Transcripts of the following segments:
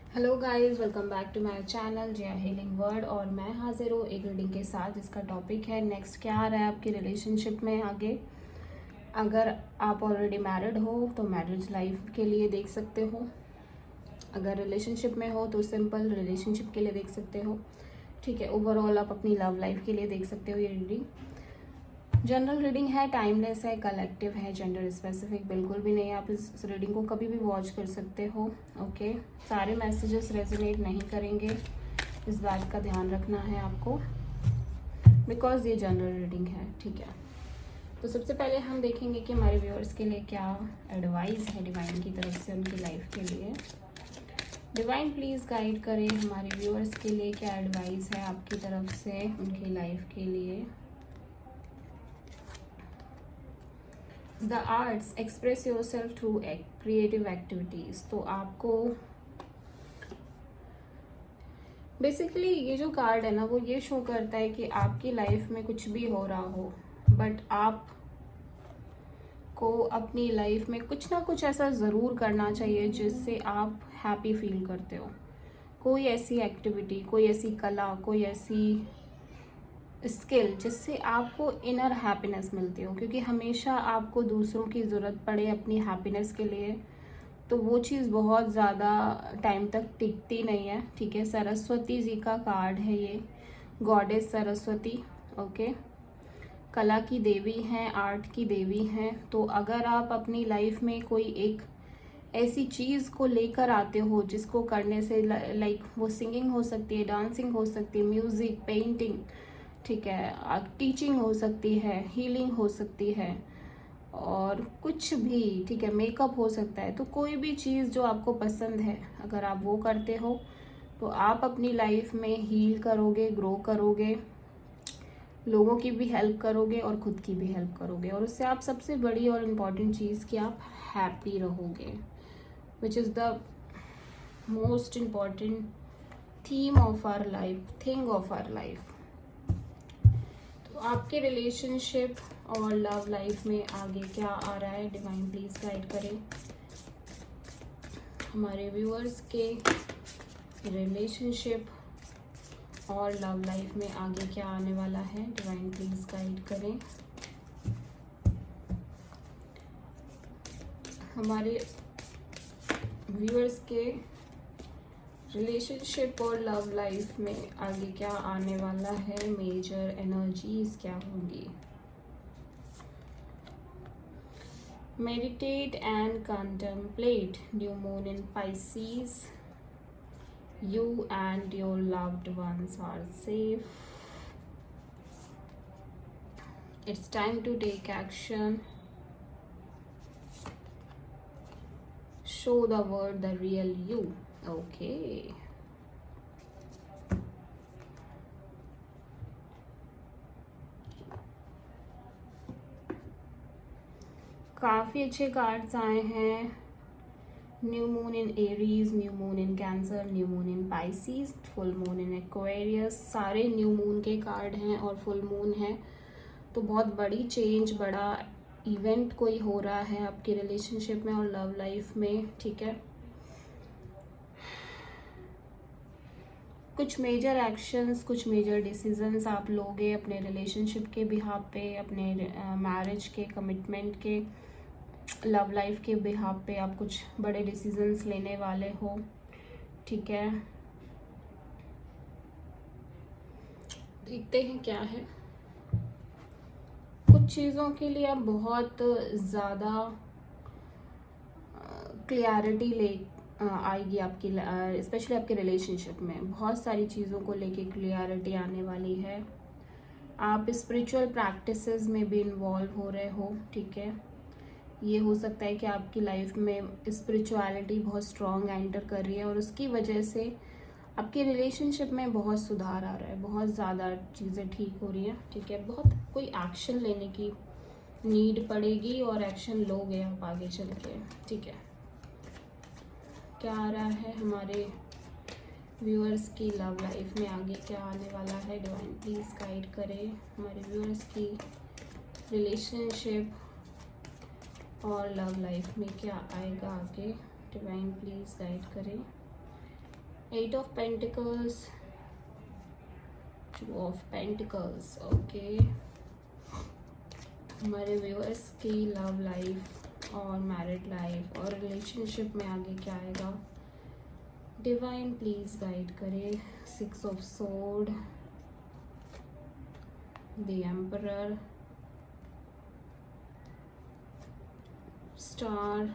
Hello guys, welcome back to my channel Jaya healing word. और मैं हाजिर हूँ एक रीडिंग के साथ जिसका टॉपिक है नेक्स्ट क्या आ रहा है आपकी रिलेशनशिप में आगे। अगर आप ऑलरेडी मैरिड हो तो मैरिज लाइफ के लिए देख सकते हो, अगर रिलेशनशिप में हो तो सिंपल रिलेशनशिप के लिए देख सकते हो। ठीक है, ओवरऑल आप अपनी लव लाइफ के लिए देख सकते हो। ये रीडिंग जनरल रीडिंग है, टाइमलेस है, कलेक्टिव है, जेंडर स्पेसिफिक बिल्कुल भी नहीं है। आप इस रीडिंग को कभी भी वॉच कर सकते हो। ओके, सारे मैसेजेस रेजोनेट नहीं करेंगे, इस बात का ध्यान रखना है आपको, बिकॉज ये जनरल रीडिंग है। ठीक है, तो सबसे पहले हम देखेंगे कि हमारे व्यूअर्स के लिए क्या एडवाइस है डिवाइन की तरफ से उनकी लाइफ के लिए। डिवाइन प्लीज़ गाइड करें हमारे व्यूअर्स के लिए, क्या एडवाइस है आपकी तरफ से उनकी लाइफ के लिए। The arts, express your self through creative activities. तो आपको बेसिकली ये जो कार्ड है ना, वो ये शो करता है कि आपकी लाइफ में कुछ भी हो रहा हो, बट आप को अपनी लाइफ में कुछ ना कुछ ऐसा ज़रूर करना चाहिए जिससे आप हैप्पी फील करते हो। कोई ऐसी एक्टिविटी, कोई ऐसी कला, कोई ऐसी स्किल जिससे आपको इनर हैप्पीनेस मिलती हो, क्योंकि हमेशा आपको दूसरों की ज़रूरत पड़े अपनी हैप्पीनेस के लिए तो वो चीज़ बहुत ज़्यादा टाइम तक टिकती नहीं है। ठीक है, सरस्वती जी का कार्ड है ये, गॉडेस सरस्वती। ओके, कला की देवी हैं, आर्ट की देवी हैं। तो अगर आप अपनी लाइफ में कोई एक ऐसी चीज़ को लेकर आते हो जिसको करने से लाइक वो सिंगिंग हो सकती है, डांसिंग हो सकती है, म्यूज़िक, पेंटिंग, ठीक है, टीचिंग हो सकती है, हीलिंग हो सकती है, और कुछ भी, ठीक है, मेकअप हो सकता है। तो कोई भी चीज़ जो आपको पसंद है, अगर आप वो करते हो तो आप अपनी लाइफ में हील करोगे, ग्रो करोगे, लोगों की भी हेल्प करोगे और खुद की भी हेल्प करोगे, और उससे आप सबसे बड़ी और इम्पॉर्टेंट चीज़ कि आप हैप्पी रहोगे, which is the most important theme of our life, thing of our life. तो आपके रिलेशनशिप और लव लाइफ में आगे क्या आ रहा है, डिवाइन प्लीज गाइड करें हमारे व्यूअर्स के रिलेशनशिप और लव लाइफ में आगे क्या आने वाला है। डिवाइन प्लीज गाइड करें हमारे व्यूअर्स के रिलेशनशिप और लव लाइफ में आगे क्या आने वाला है, मेजर एनर्जीज क्या होंगी। Meditate and contemplate. New moon in Pisces. You and your loved ones are safe. It's time to take action. Show the world the real you. Okay. काफ़ी अच्छे कार्ड्स आए हैं। New moon in Aries, new moon in cancer, new moon in Pisces, full moon in Aquarius. सारे new moon के card हैं और full moon है, तो बहुत बड़ी चेंज, बड़ा इवेंट कोई हो रहा है आपके रिलेशनशिप में और लव लाइफ में। ठीक है, कुछ मेजर एक्शंस, कुछ मेजर डिसीजंस आप लोगे अपने रिलेशनशिप के बिहाफ पे, अपने मैरिज के, कमिटमेंट के, लव लाइफ के बिहाफ पे आप कुछ बड़े डिसीजंस लेने वाले हो। ठीक है, देखते हैं क्या है। कुछ चीज़ों के लिए आप बहुत ज़्यादा क्लियरिटी ले आएगी आपकी, स्पेशली आपके रिलेशनशिप में बहुत सारी चीज़ों को लेके क्लियरिटी आने वाली है। आप स्पिरिचुअल प्रैक्टिसेस में भी इन्वॉल्व हो रहे हो। ठीक है, ये हो सकता है कि आपकी लाइफ में स्पिरिचुअलिटी बहुत स्ट्रॉन्ग एंटर कर रही है और उसकी वजह से आपके रिलेशनशिप में बहुत सुधार आ रहा है, बहुत ज़्यादा चीज़ें ठीक हो रही हैं। ठीक है, बहुत कोई एक्शन लेने की नीड पड़ेगी और एक्शन लोगे आप आगे चल के। ठीक है, क्या आ रहा है हमारे व्यूअर्स की लव लाइफ में आगे, क्या आने वाला है। डिवाइन प्लीज़ गाइड करें हमारे व्यूअर्स की रिलेशनशिप और लव लाइफ में क्या आएगा आगे। डिवाइन प्लीज़ गाइड करें 8 of pentacles, 2 of pentacles. Okay, हमारे व्यूअर्स की लव लाइफ और मैरिड लाइफ और रिलेशनशिप में आगे क्या आएगा, डिवाइन प्लीज गाइड करे। 6 of sword, the emperor, star,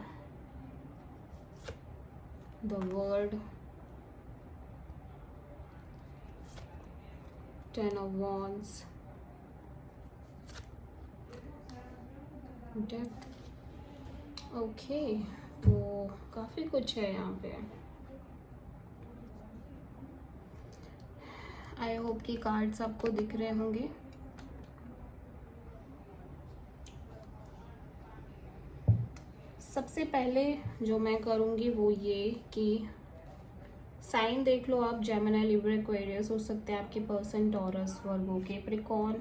the world, 10 of wands, death. Okay, तो काफ़ी कुछ है यहाँ पे। आई होप कि कार्ड्स आपको दिख रहे होंगे। सबसे पहले जो मैं करूँगी वो ये कि साइन देख लो आप, जेमिनी, लिब्रा, एक्वेरियस हो सकते हैं आपके person, taurus, Virgo, Capricorn,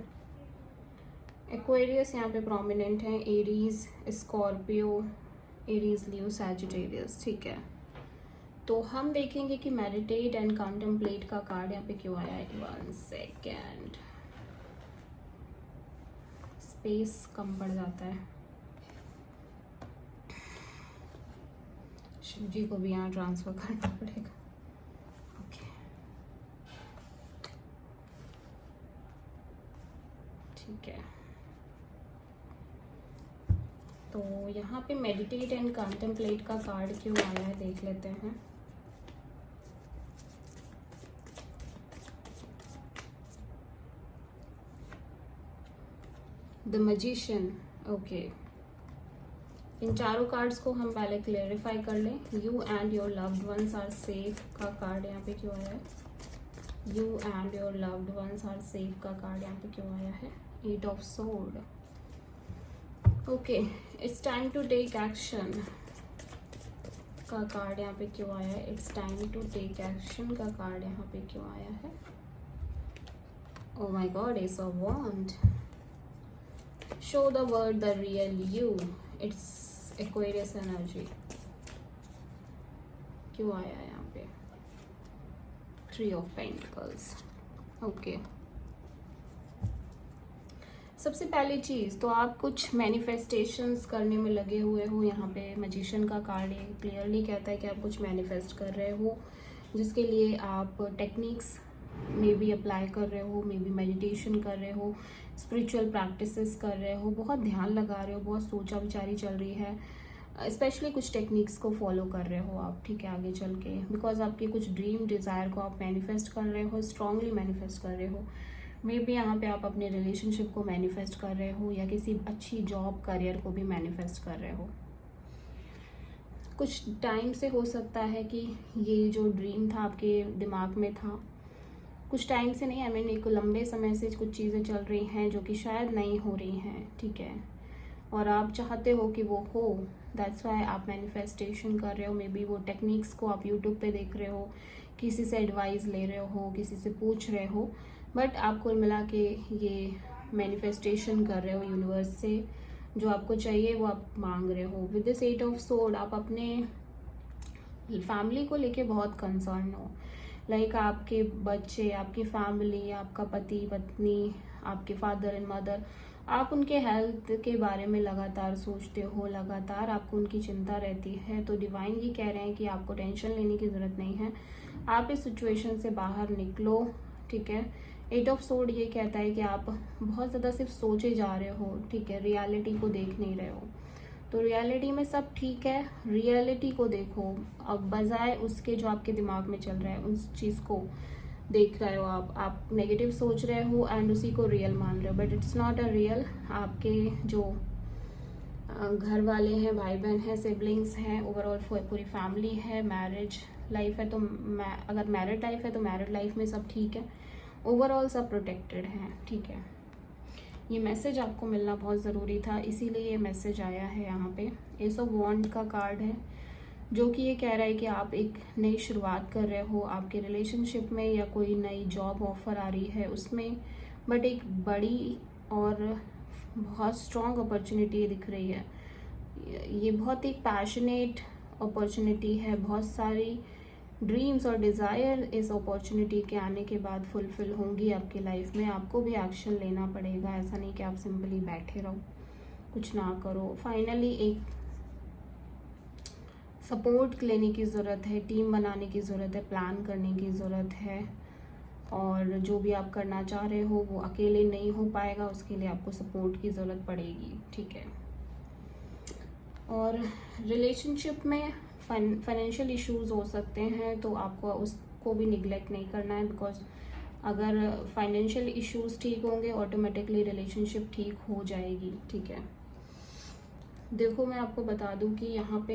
Aquarius यहाँ पे प्रोमिनेंट है, Aries, Scorpio, Aries, Leo, Sagittarius. ठीक है, तो हम देखेंगे कि मेडिटेट एंड कॉन्टेम्पलेट का कार्ड यहाँ पे क्यों आया है। 1 सेकेंड, स्पेस कम पड़ जाता है, शिव जी को भी यहाँ ट्रांसफर करना पड़ेगा। ओके, ठीक है, तो यहाँ पे मेडिटेट एंड कॉन्टेम्पलेट का कार्ड क्यों आया है देख लेते हैं। The magician. ओके, इन चारों कार्ड्स को हम पहले क्लेरिफाई कर लें। You and your loved ones are safe का कार्ड यहाँ पे क्यों आया है। You and your loved ones are safe का कार्ड यहाँ पे क्यों आया है। 8 of sword. Okay, it's time to take action का कार्ड यहाँ पे क्यों आया है। It's time to take action का कार्ड यहाँ पे क्यों आया है। Oh my God, ace of wand. Show the world the real you. It's Aquarius energy क्यों आया है यहाँ पे। 3 ऑफ पेंटिकल्स। ओके, सबसे पहली चीज़ तो आप कुछ मैनिफेस्टेशंस करने में लगे हुए हो। यहाँ पे मैजिशियन का कार्ड ये क्लियरली कहता है कि आप कुछ मैनिफेस्ट कर रहे हो, जिसके लिए आप टेक्निक्स में भी अप्लाई कर रहे हो, मे बी मेडिटेशन कर रहे हो, स्पिरिचुअल प्रैक्टिसेस कर रहे हो, बहुत ध्यान लगा रहे हो, बहुत सोचा विचारी चल रही है, स्पेशली कुछ टेक्निक्स को फॉलो कर रहे हो आप। ठीक है, आगे चल के बिकॉज आपके कुछ ड्रीम डिज़ायर को आप मैनिफेस्ट कर रहे हो, स्ट्रांगली मैनिफेस्ट कर रहे हो। मे बी यहाँ पे आप अपने रिलेशनशिप को मैनिफेस्ट कर रहे हो या किसी अच्छी जॉब करियर को भी मैनिफेस्ट कर रहे हो। कुछ टाइम से हो सकता है कि ये जो ड्रीम था आपके दिमाग में था, कुछ टाइम से नहीं, आई मीन एक लंबे समय से कुछ चीज़ें चल रही हैं जो कि शायद नहीं हो रही हैं। ठीक है, और आप चाहते हो कि वो हो, दैट्स वाई आप मैनिफेस्टेशन कर रहे हो। मे बी वो टेक्निक्स को आप यूट्यूब पे देख रहे हो, किसी से एडवाइस ले रहे हो, किसी से पूछ रहे हो, बट आप कुल मिला के ये मैनिफेस्टेशन कर रहे हो यूनिवर्स से। जो आपको चाहिए वो आप मांग रहे हो। विद दिस 8 ऑफ सोर्ड आप अपने फैमिली को लेके बहुत कंसर्न हो। लाइक आपके बच्चे, आपकी फैमिली, आपका पति पत्नी, आपके फादर एंड मदर, आप उनके हेल्थ के बारे में लगातार सोचते हो, लगातार आपको उनकी चिंता रहती है। तो डिवाइन ये कह रहे हैं कि आपको टेंशन लेने की ज़रूरत नहीं है, आप इस सिचुएशन से बाहर निकलो। ठीक है, 8 ऑफ सोर्ड ये कहता है कि आप बहुत ज़्यादा सिर्फ सोचे जा रहे हो। ठीक है, रियलिटी को देख नहीं रहे हो। तो रियलिटी में सब ठीक है, रियलिटी को देखो। अब बजाय उसके जो आपके दिमाग में चल रहा है उस चीज़ को देख रहे हो आप नेगेटिव सोच रहे हो एंड उसी को रियल मान रहे हो, but it's not a real. आपके जो घर वाले हैं, भाई बहन हैं, सिबलिंग्स हैं, ओवरऑल पूरी फैमिली है, मैरिज लाइफ है, तो अगर मैरिड लाइफ है तो मैरिड लाइफ में सब ठीक है, ओवरऑल सब प्रोटेक्टेड हैं। ठीक है, ये मैसेज आपको मिलना बहुत ज़रूरी था, इसीलिए ये मैसेज आया है यहाँ पे। एस ऑफ वॉन्ड का कार्ड है जो कि ये कह रहा है कि आप एक नई शुरुआत कर रहे हो आपके रिलेशनशिप में, या कोई नई जॉब ऑफर आ रही है उसमें, बट एक बड़ी और बहुत स्ट्रॉन्ग अपॉर्चुनिटी दिख रही है। ये बहुत एक पैशनेट अपॉर्चुनिटी है, बहुत सारी ड्रीम्स और डिज़ायर इस अपॉर्चुनिटी के आने के बाद फुलफिल होंगी आपकी लाइफ में। आपको भी एक्शन लेना पड़ेगा, ऐसा नहीं कि आप सिंपली बैठे रहो, कुछ ना करो। फाइनली एक सपोर्ट लेने की ज़रूरत है, टीम बनाने की ज़रूरत है, प्लान करने की ज़रूरत है, और जो भी आप करना चाह रहे हो वो अकेले नहीं हो पाएगा, उसके लिए आपको सपोर्ट की ज़रूरत पड़ेगी, ठीक है। और रिलेशनशिप में फाइनेंशियल इश्यूज हो सकते हैं, तो आपको उसको भी निगलेक्ट नहीं करना है, बिकॉज अगर फाइनेंशियल इश्यूज ठीक होंगे ऑटोमेटिकली रिलेशनशिप ठीक हो जाएगी, ठीक है। देखो मैं आपको बता दूं कि यहाँ पे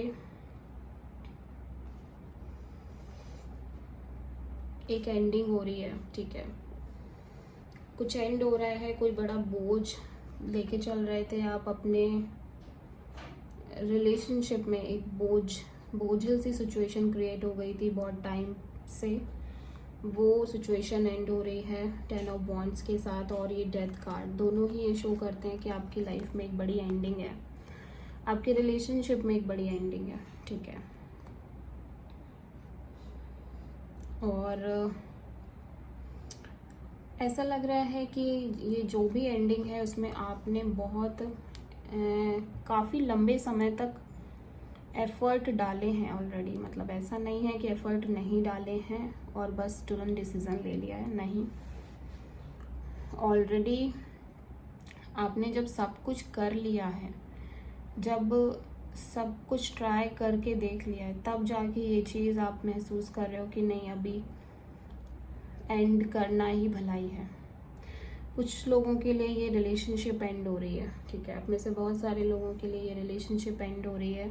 एक एंडिंग हो रही है, ठीक है। कुछ एंड हो रहा है, कोई बड़ा बोझ लेके चल रहे थे आप अपने रिलेशनशिप में, एक बोझिल सी सिचुएशन क्रिएट हो गई थी बहुत टाइम से, वो सिचुएशन एंड हो रही है 10 ऑफ वॉन्ड्स के साथ। और ये डेथ कार्ड दोनों ही ये शो करते हैं कि आपकी लाइफ में एक बड़ी एंडिंग है, आपके रिलेशनशिप में एक बड़ी एंडिंग है, ठीक है। और ऐसा लग रहा है कि ये जो भी एंडिंग है उसमें आपने बहुत काफ़ी लंबे समय तक एफ़र्ट डाले हैं ऑलरेडी। मतलब ऐसा नहीं है कि एफ़र्ट नहीं डाले हैं और बस तुरंत डिसीज़न ले लिया है, नहीं। ऑलरेडी आपने जब सब कुछ कर लिया है, जब सब कुछ ट्राई करके देख लिया है, तब जाके ये चीज़ आप महसूस कर रहे हो कि नहीं, अभी एंड करना ही भलाई है। कुछ लोगों के लिए ये रिलेशनशिप एंड हो रही है, ठीक है। आप में से बहुत सारे लोगों के लिए ये रिलेशनशिप एंड हो रही है।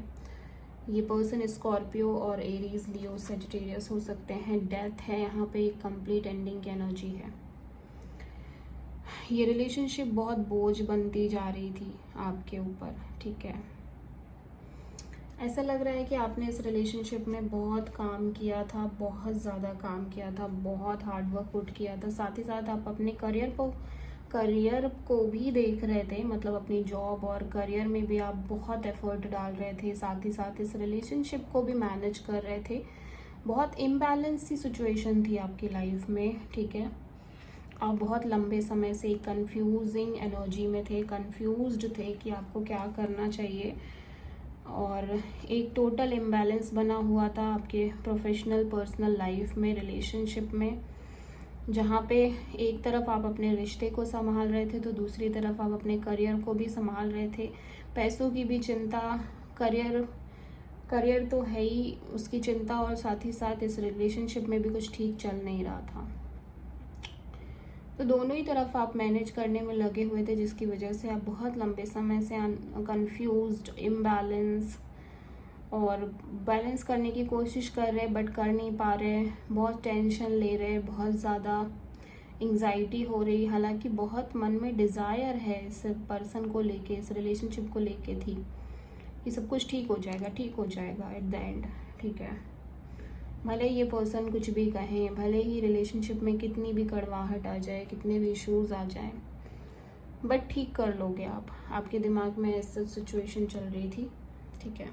ये पर्सन स्कॉर्पियो और एरीज, लियो, सेजिटेरियस हो सकते हैं। डेथ है यहाँ पे, एक कंप्लीट एंडिंग की एनर्जी है। ये रिलेशनशिप बहुत बोझ बनती जा रही थी आपके ऊपर, ठीक है। ऐसा लग रहा है कि आपने इस रिलेशनशिप में बहुत काम किया था, बहुत ज़्यादा काम किया था, बहुत हार्ड वर्क पुट किया था। साथ ही साथ आप अपने करियर को भी देख रहे थे, मतलब अपनी जॉब और करियर में भी आप बहुत एफर्ट डाल रहे थे। साथ ही साथ इस रिलेशनशिप को भी मैनेज कर रहे थे। बहुत इम्बैलेंस सी सिचुएशन थी आपकी लाइफ में, ठीक है। आप बहुत लंबे समय से कंफ्यूजिंग एनर्जी में थे, कंफ्यूज्ड थे कि आपको क्या करना चाहिए, और एक टोटल इम्बैलेंस बना हुआ था आपके प्रोफेशनल पर्सनल लाइफ में, रिलेशनशिप में, जहाँ पे एक तरफ आप अपने रिश्ते को संभाल रहे थे तो दूसरी तरफ आप अपने करियर को भी संभाल रहे थे। पैसों की भी चिंता, करियर तो है ही, उसकी चिंता, और साथ ही साथ इस रिलेशनशिप में भी कुछ ठीक चल नहीं रहा था। तो दोनों ही तरफ आप मैनेज करने में लगे हुए थे, जिसकी वजह से आप बहुत लंबे समय से कंफ्यूज्ड, इम्बैलेंस, और बैलेंस करने की कोशिश कर रहे बट कर नहीं पा रहे, बहुत टेंशन ले रहे, बहुत ज़्यादा एंग्जाइटी हो रही। हालांकि बहुत मन में डिज़ायर है इस पर्सन को लेके, इस रिलेशनशिप को लेके थी कि सब कुछ ठीक हो जाएगा, ठीक हो जाएगा एट द एंड, ठीक है। भले ये पर्सन कुछ भी कहें, भले ही रिलेशनशिप में कितनी भी कड़वाहट आ जाए, कितने भी इश्यूज आ जाएं, बट ठीक कर लोगे आप। आपके दिमाग में ऐसा सिचुएशन चल रही थी, ठीक है।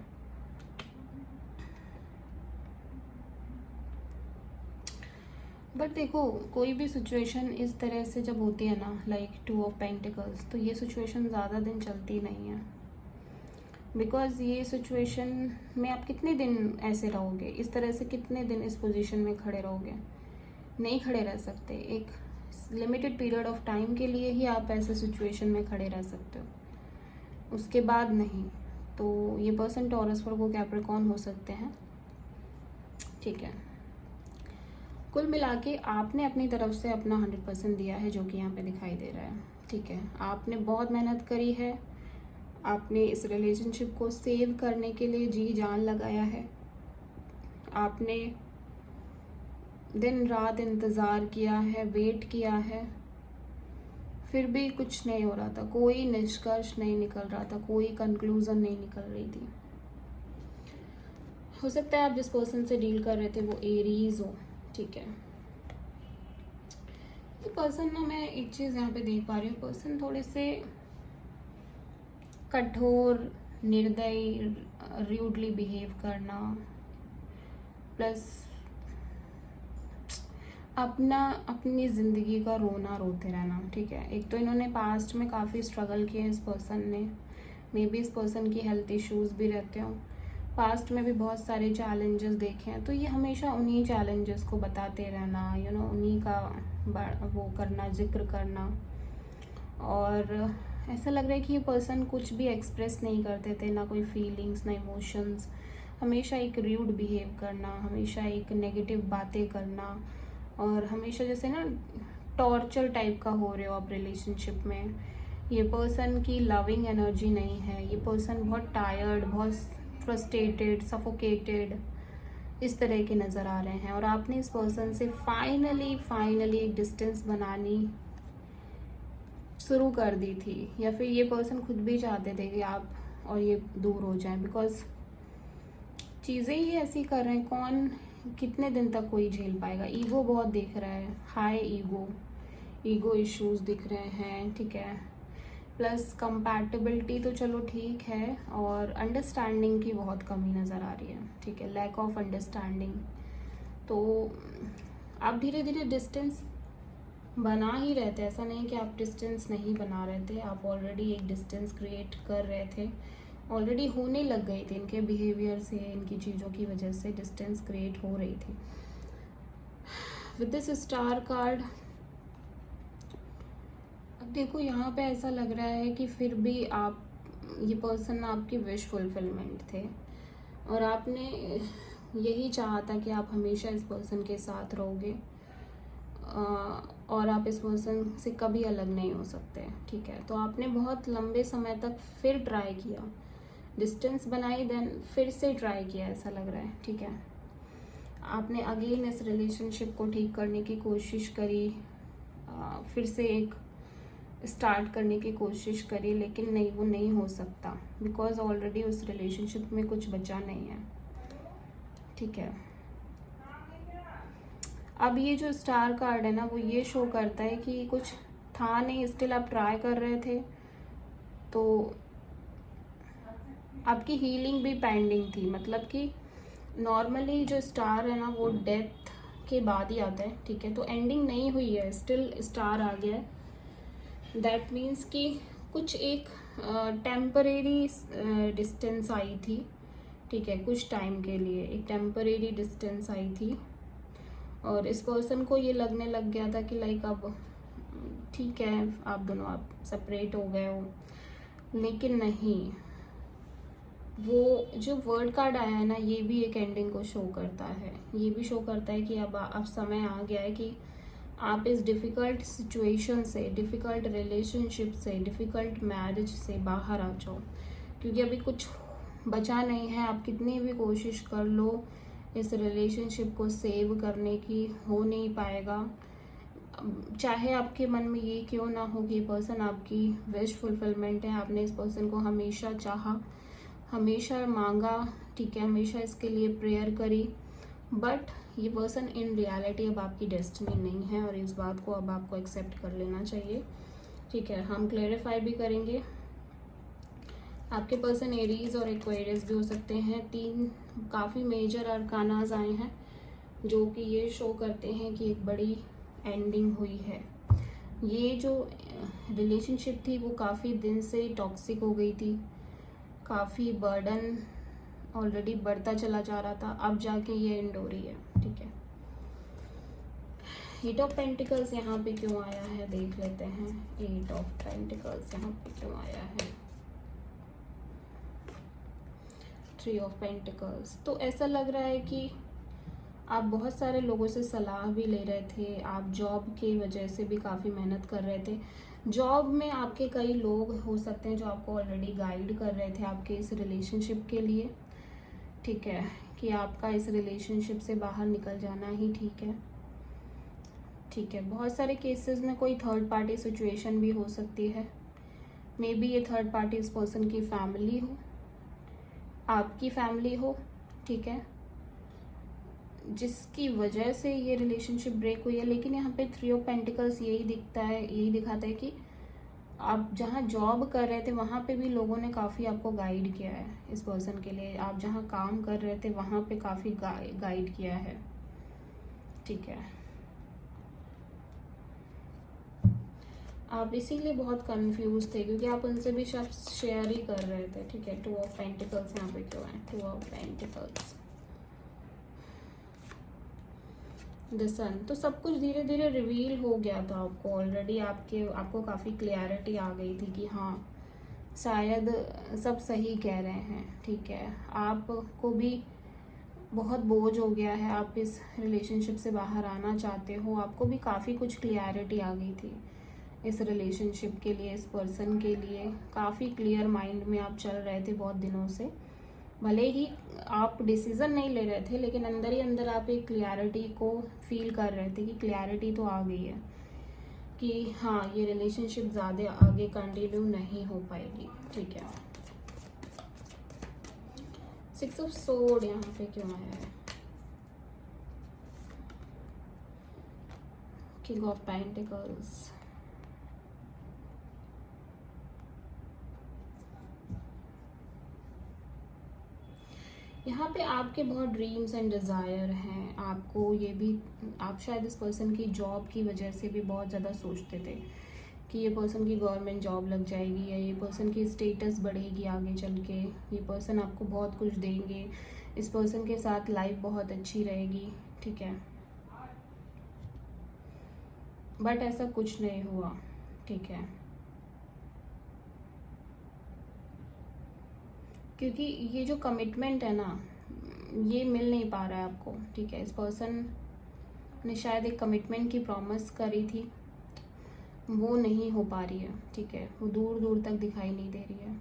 बट देखो, कोई भी सिचुएशन इस तरह से जब होती है ना, लाइक 2 ऑफ पेंटिकल्स, तो ये सिचुएशन ज़्यादा दिन चलती नहीं है। बिकॉज ये सिचुएशन में आप कितने दिन ऐसे रहोगे, इस तरह से कितने दिन इस पोजीशन में खड़े रहोगे? नहीं खड़े रह सकते। एक लिमिटेड पीरियड ऑफ टाइम के लिए ही आप ऐसे सिचुएशन में खड़े रह सकते हो, उसके बाद नहीं। तो ये पर्सन टॉरस, वर्गो, कैप्रिकॉर्न हो सकते हैं, ठीक है। कुल मिला के आपने अपनी तरफ से अपना 100% दिया है, जो कि यहाँ पे दिखाई दे रहा है, ठीक है। आपने बहुत मेहनत करी है, आपने इस रिलेशनशिप को सेव करने के लिए जी जान लगाया है, आपने दिन रात इंतज़ार किया है, वेट किया है, फिर भी कुछ नहीं हो रहा था, कोई निष्कर्ष नहीं निकल रहा था, कोई कंक्लूजन नहीं निकल रही थी। हो सकता है आप जिस पर्सन से डील कर रहे थे वो एरीज हो, ठीक है। ये पर्सन ना, मैं एक चीज़ यहाँ पे देख पा रही हूँ, पर्सन थोड़े से कठोर, निर्दयी, र्यूडली बिहेव करना, प्लस अपनी ज़िंदगी का रोना रोते रहना, ठीक है। एक तो इन्होंने पास्ट में काफ़ी स्ट्रगल किए इस पर्सन ने, मे बी इस पर्सन की हेल्थ इश्यूज़ भी रहते हो, पास्ट में भी बहुत सारे चैलेंजेस देखे हैं, तो ये हमेशा उन्हीं चैलेंजेस को बताते रहना, उन्हीं का वो करना, जिक्र करना। और ऐसा लग रहा है कि ये पर्सन कुछ भी एक्सप्रेस नहीं करते थे, ना कोई फीलिंग्स ना इमोशंस, हमेशा एक र्यूड बिहेव करना, हमेशा एक नेगेटिव बातें करना, और हमेशा जैसे ना टॉर्चर टाइप का हो रहे हो आप रिलेशनशिप में। ये पर्सन की लविंग एनर्जी नहीं है, ये पर्सन बहुत टायर्ड, बहुत फ्रस्ट्रेटेड, सफोकेटेड इस तरह के नज़र आ रहे हैं। और आपने इस पर्सन से फाइनली एक डिस्टेंस बनानी शुरू कर दी थी, या फिर ये पर्सन खुद भी चाहते थे कि आप और ये दूर हो जाएं, बिकॉज चीज़ें ही ऐसी कर रहे हैं। कौन कितने दिन तक कोई झेल पाएगा। ईगो बहुत दिख रहा है, हाई ईगो इश्यूज दिख रहे हैं, ठीक है। प्लस कंपैटिबिलिटी तो चलो ठीक है, और अंडरस्टैंडिंग की बहुत कमी नज़र आ रही है, ठीक है, लैक ऑफ अंडरस्टैंडिंग। तो आप धीरे धीरे डिस्टेंस बना ही रहे थे, ऐसा नहीं कि आप डिस्टेंस नहीं बना रहे थे, आप ऑलरेडी एक डिस्टेंस क्रिएट कर रहे थे, ऑलरेडी होने लग गई थी। इनके बिहेवियर से, इनकी चीज़ों की वजह से डिस्टेंस क्रिएट हो रही थी। विद दिस स्टार कार्ड, अब देखो यहाँ पे ऐसा लग रहा है कि फिर भी आप, ये पर्सन आपकी विश फुलफिलमेंट थे, और आपने यही चाहा था कि आप हमेशा इस पर्सन के साथ रहोगे, और आप इस पर्सन से कभी अलग नहीं हो सकते, ठीक है। तो आपने बहुत लंबे समय तक फिर ट्राई किया, डिस्टेंस बनाई, देन फिर से ट्राई किया, ऐसा लग रहा है, ठीक है। आपने अगेन इस रिलेशनशिप को ठीक करने की कोशिश करी, फिर से एक स्टार्ट करने की कोशिश करी, लेकिन नहीं, वो नहीं हो सकता, बिकॉज ऑलरेडी उस रिलेशनशिप में कुछ बचा नहीं है, ठीक है। अब ये जो स्टार कार्ड है ना, वो ये शो करता है कि कुछ था नहीं, स्टिल आप ट्राई कर रहे थे, तो आपकी हीलिंग भी पेंडिंग थी। मतलब कि नॉर्मली जो स्टार है ना, वो डेथ के बाद ही आता है, ठीक है। तो एंडिंग नहीं हुई है, स्टिल स्टार आ गया है। दैट मीन्स कि कुछ एक टेम्परेरी डिस्टेंस आई थी, ठीक है, कुछ टाइम के लिए एक टेम्परेरी डिस्टेंस आई थी, और इस पर्सन को ये लगने लग गया था कि लाइक अब ठीक है, आप दोनों आप सेपरेट हो गए हो, लेकिन नहीं। वो जो वर्ड कार्ड आया है ना, ये भी एक एंडिंग को शो करता है, ये भी शो करता है कि अब समय आ गया है कि आप इस डिफ़िकल्ट सिचुएशन से, डिफ़िकल्ट रिलेशनशिप से, डिफ़िकल्ट मैरिज से बाहर आ जाओ, क्योंकि अभी कुछ बचा नहीं है। आप कितनी भी कोशिश कर लो इस रिलेशनशिप को सेव करने की, हो नहीं पाएगा। चाहे आपके मन में ये क्यों ना हो कि ये पर्सन आपकी विश फुलफिलमेंट है, आपने इस पर्सन को हमेशा चाहा, हमेशा मांगा, ठीक है, हमेशा इसके लिए प्रेयर करी, बट ये पर्सन इन रियलिटी अब आपकी डेस्टिनी नहीं है, और इस बात को अब आपको एक्सेप्ट कर लेना चाहिए, ठीक है। हम क्लेरिफाई भी करेंगे। आपके पर्सन एरीज और एक्वेरियस भी हो सकते हैं। 3 काफ़ी मेजर अरकानाज आए हैं जो कि ये शो करते हैं कि एक बड़ी एंडिंग हुई है। ये जो रिलेशनशिप थी वो काफ़ी दिन से टॉक्सिक हो गई थी, काफ़ी बर्डन ऑलरेडी बढ़ता चला जा रहा था, अब जाके ये एंड हो रही है, ठीक है। 8 ऑफ पेंटिकल्स यहाँ पे क्यों आया है देख लेते हैं। 8 ऑफ पेंटिकल्स यहाँ पे क्यों आया है। 3 ऑफ पेंटिकल्स, तो ऐसा लग रहा है कि आप बहुत सारे लोगों से सलाह भी ले रहे थे, आप जॉब की वजह से भी काफ़ी मेहनत कर रहे थे। जॉब में आपके कई लोग हो सकते हैं जो आपको ऑलरेडी गाइड कर रहे थे आपके इस रिलेशनशिप के लिए, ठीक है, कि आपका इस रिलेशनशिप से बाहर निकल जाना ही ठीक है, ठीक है। बहुत सारे केसेस में कोई थर्ड पार्टी सिचुएशन भी हो सकती है, मे बी ये थर्ड पार्टी इस पर्सन की फैमिली हो, आपकी फैमिली हो, ठीक है, जिसकी वजह से ये रिलेशनशिप ब्रेक हुई है। लेकिन यहाँ पे 3 ऑफ पेंटिकल्स यही दिखता है, यही दिखाता है कि आप जहाँ जॉब कर रहे थे वहाँ पे भी लोगों ने काफ़ी आपको गाइड किया है इस पर्सन के लिए। आप जहाँ काम कर रहे थे वहाँ पे काफ़ी गाइड किया है, ठीक है। आप इसीलिए बहुत कंफ्यूज थे क्योंकि आप उनसे भी शायद शेयर ही कर रहे थे, ठीक है। 2 ऑफ पेंटिकल्स यहाँ पे क्यों है? 2 ऑफ पेंटिकल्स, द सन। तो सब कुछ धीरे धीरे रिवील हो गया था आपको ऑलरेडी, आपको काफ़ी क्लियरिटी आ गई थी कि हाँ शायद सब सही कह रहे हैं, ठीक है। आपको भी बहुत बोझ हो गया है, आप इस रिलेशनशिप से बाहर आना चाहते हो, आपको भी काफ़ी कुछ क्लियरिटी आ गई थी इस रिलेशनशिप के लिए, इस पर्सन के लिए। काफ़ी क्लियर माइंड में आप चल रहे थे बहुत दिनों से, भले ही आप डिसीज़न नहीं ले रहे थे लेकिन अंदर ही अंदर आप एक क्लियरिटी को फील कर रहे थे कि क्लियरिटी तो आ गई है कि हाँ ये रिलेशनशिप ज़्यादा आगे कंटिन्यू नहीं हो पाएगी, ठीक है। 6 ऑफ सोर्ड यहाँ पे क्यों आया है? किंग ऑफ पेंटिकल्स, यहाँ पे आपके बहुत ड्रीम्स एंड डिज़ायर हैं। आपको ये भी, आप शायद इस पर्सन की जॉब की वजह से भी बहुत ज़्यादा सोचते थे कि ये पर्सन की गवर्नमेंट जॉब लग जाएगी या ये पर्सन की स्टेटस बढ़ेगी आगे चल के, ये पर्सन आपको बहुत कुछ देंगे, इस पर्सन के साथ लाइफ बहुत अच्छी रहेगी, ठीक है। बट ऐसा कुछ नहीं हुआ, ठीक है, क्योंकि ये जो कमिटमेंट है ना ये मिल नहीं पा रहा है आपको, ठीक है। इस पर्सन ने शायद एक कमिटमेंट की प्रॉमिस करी थी, वो नहीं हो पा रही है, ठीक है। वो दूर दूर तक दिखाई नहीं दे रही है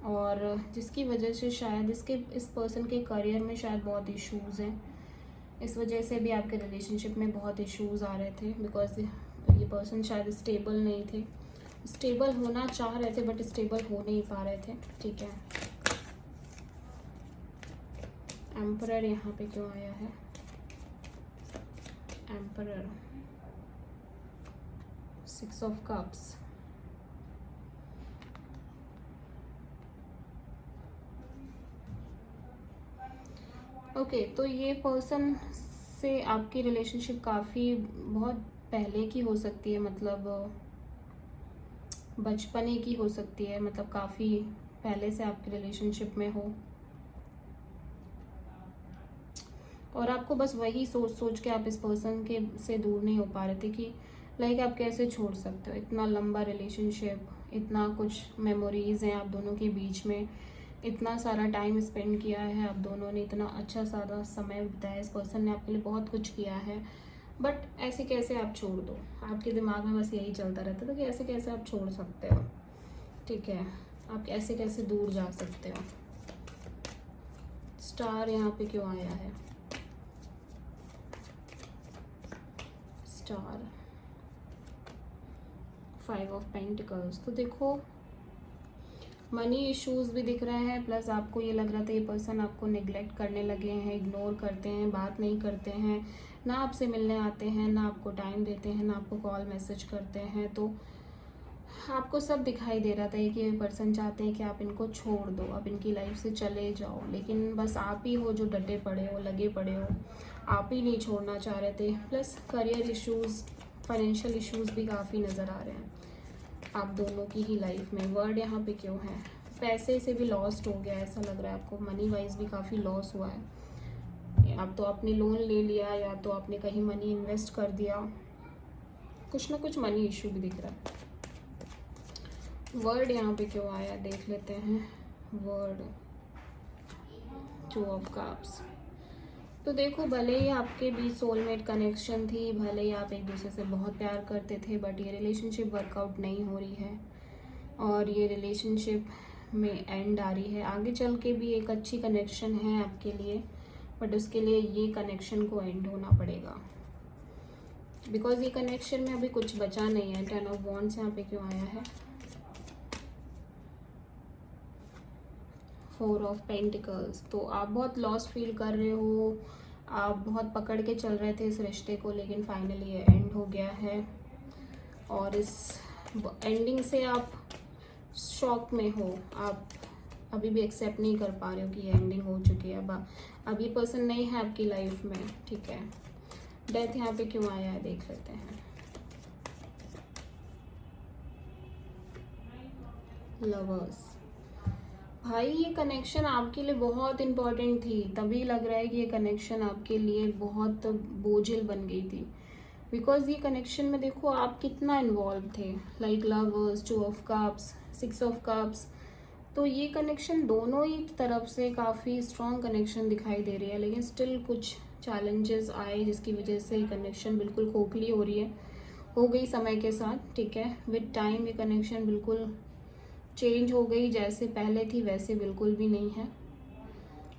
और जिसकी वजह से शायद इस पर्सन के करियर में शायद बहुत इश्यूज़ हैं। इस वजह से भी आपके रिलेशनशिप में बहुत इश्यूज़ आ रहे थे बिकॉज ये पर्सन शायद स्टेबल नहीं थे, स्टेबल होना चाह रहे थे बट स्टेबल हो नहीं पा रहे थे, ठीक है। एम्परर यहाँ पे क्यों आया है? Emperor, 6 of cups, okay. तो ये पर्सन से आपकी रिलेशनशिप काफ़ी बहुत पहले की हो सकती है, मतलब बचपने की हो सकती है, मतलब काफ़ी पहले से आपकी रिलेशनशिप में हो और आपको बस वही सोच सोच के आप इस पर्सन के से दूर नहीं हो पा रहे थे कि लाइक आप कैसे छोड़ सकते हो इतना लंबा रिलेशनशिप, इतना कुछ मेमोरीज हैं आप दोनों के बीच में, इतना सारा टाइम स्पेंड किया है आप दोनों ने, इतना अच्छा सारा समय बिताया, इस पर्सन ने आपके लिए बहुत कुछ किया है, बट ऐसे कैसे आप छोड़ दो? आपके दिमाग में बस यही चलता रहता था कि ऐसे कैसे आप छोड़ सकते हो, ठीक है। आप ऐसे कैसे दूर जा सकते हो? स्टार यहाँ पे क्यों आया है? Star, 5 of pentacles. तो देखो मनी इश्यूज भी दिख रहे हैं, प्लस आपको ये लग रहा था ये पर्सन आपको नेग्लेक्ट करने लगे हैं, इग्नोर करते हैं, बात नहीं करते हैं, ना आपसे मिलने आते हैं, ना आपको टाइम देते हैं, ना आपको कॉल मैसेज करते हैं। तो आपको सब दिखाई दे रहा था कि ये पर्सन चाहते हैं कि आप इनको छोड़ दो, आप इनकी लाइफ से चले जाओ, लेकिन बस आप ही हो जो डटे पड़े हो, लगे पड़े हो, आप ही नहीं छोड़ना चाह रहे थे। Plus career issues, financial issues भी काफ़ी नज़र आ रहे हैं आप दोनों की ही लाइफ में। वर्ड यहाँ पे क्यों है? पैसे से भी लॉस्ट हो गया ऐसा लग रहा है आपको, मनी वाइज भी काफ़ी लॉस हुआ है। आप तो आपने लोन ले लिया या तो आपने कहीं मनी इन्वेस्ट कर दिया, कुछ ना कुछ मनी इशू भी दिख रहा है। वर्ड यहाँ पे क्यों आया देख लेते हैं। Word, 2 of cups. तो देखो भले ही आपके बीच सोलमेट कनेक्शन थी, भले ही आप एक दूसरे से बहुत प्यार करते थे, बट ये रिलेशनशिप वर्कआउट नहीं हो रही है और ये रिलेशनशिप में एंड आ रही है। आगे चल के भी एक अच्छी कनेक्शन है आपके लिए, बट उसके लिए ये कनेक्शन को एंड होना पड़ेगा बिकॉज ये कनेक्शन में अभी कुछ बचा नहीं है। 10 ऑफ वॉन्ड्स यहाँ पे क्यों आया है? 4 ऑफ पेंटिकल्स। तो आप बहुत लॉस फील कर रहे हो, आप बहुत पकड़ के चल रहे थे इस रिश्ते को, लेकिन फाइनली ये एंड हो गया है और इस एंडिंग से आप शॉक में हो, आप अभी भी एक्सेप्ट नहीं कर पा रहे हो कि ये एंडिंग हो चुकी है। अब ये पर्सन नहीं है आपकी लाइफ में, ठीक है। डेथ यहाँ पे क्यों आया है देख लेते हैं। लवर्स, भाई ये कनेक्शन आपके लिए बहुत इम्पोर्टेंट थी, तभी लग रहा है कि ये कनेक्शन आपके लिए बहुत बोझिल बन गई थी। बिकॉज ये कनेक्शन में देखो आप कितना इन्वॉल्व थे, like lovers, 2 of cups, 6 of cups. तो ये कनेक्शन दोनों ही तरफ से काफ़ी स्ट्रॉन्ग कनेक्शन दिखाई दे रही है, लेकिन स्टिल कुछ चैलेंजेस आए जिसकी वजह से ये कनेक्शन बिल्कुल खोखली हो रही है, हो गई समय के साथ। ठीक है, विद टाइम ये कनेक्शन बिल्कुल चेंज हो गई, जैसे पहले थी वैसे बिल्कुल भी नहीं है,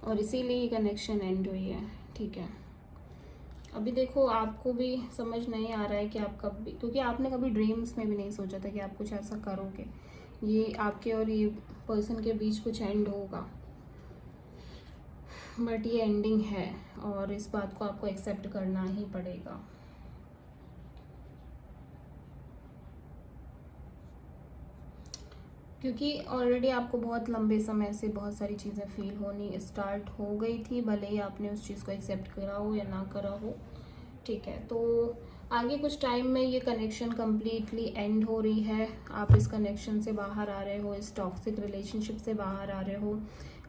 और इसीलिए ये कनेक्शन एंड हुई है। ठीक है, अभी देखो आपको भी समझ नहीं आ रहा है कि आप कब भी, क्योंकि आपने कभी ड्रीम्स में भी नहीं सोचा था कि आप कुछ ऐसा करोगे, ये आपके और ये पर्सन के बीच कुछ एंड होगा, बट ये एंडिंग है और इस बात को आपको एक्सेप्ट करना ही पड़ेगा। क्योंकि ऑलरेडी आपको बहुत लंबे समय से बहुत सारी चीज़ें फील होनी स्टार्ट हो गई थी, भले ही आपने उस चीज़ को एक्सेप्ट करा हो या ना करा हो। ठीक है, तो आगे कुछ टाइम में ये कनेक्शन कम्प्लीटली एंड हो रही है, आप इस कनेक्शन से बाहर आ रहे हो, इस टॉक्सिक रिलेशनशिप से बाहर आ रहे हो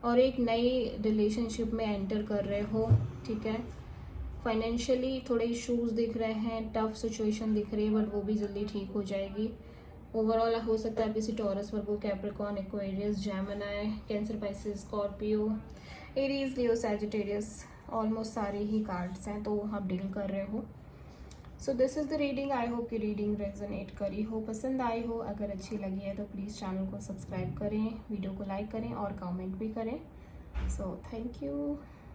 और एक नई रिलेशनशिप में एंटर कर रहे हो। ठीक है, फाइनेंशियली थोड़े इश्यूज दिख रहे हैं, टफ सिचुएशन दिख रही है, बट वो भी जल्दी ठीक हो जाएगी। ओवरऑल हो सकता है किसी Taurus, Virgo, Capricorn, Aquarius, Gemini, Cancer, Pisces, Scorpio, Aries, Leo, Sagittarius, almost सारे ही कार्ड्स हैं तो आप डील कर रहे हो। So this is the reading. I hope कि रीडिंग रेजोनेट करी हो, पसंद आई हो। अगर अच्छी लगी है तो प्लीज़ चैनल को सब्सक्राइब करें, वीडियो को लाइक करें और कमेंट भी करें। So thank you.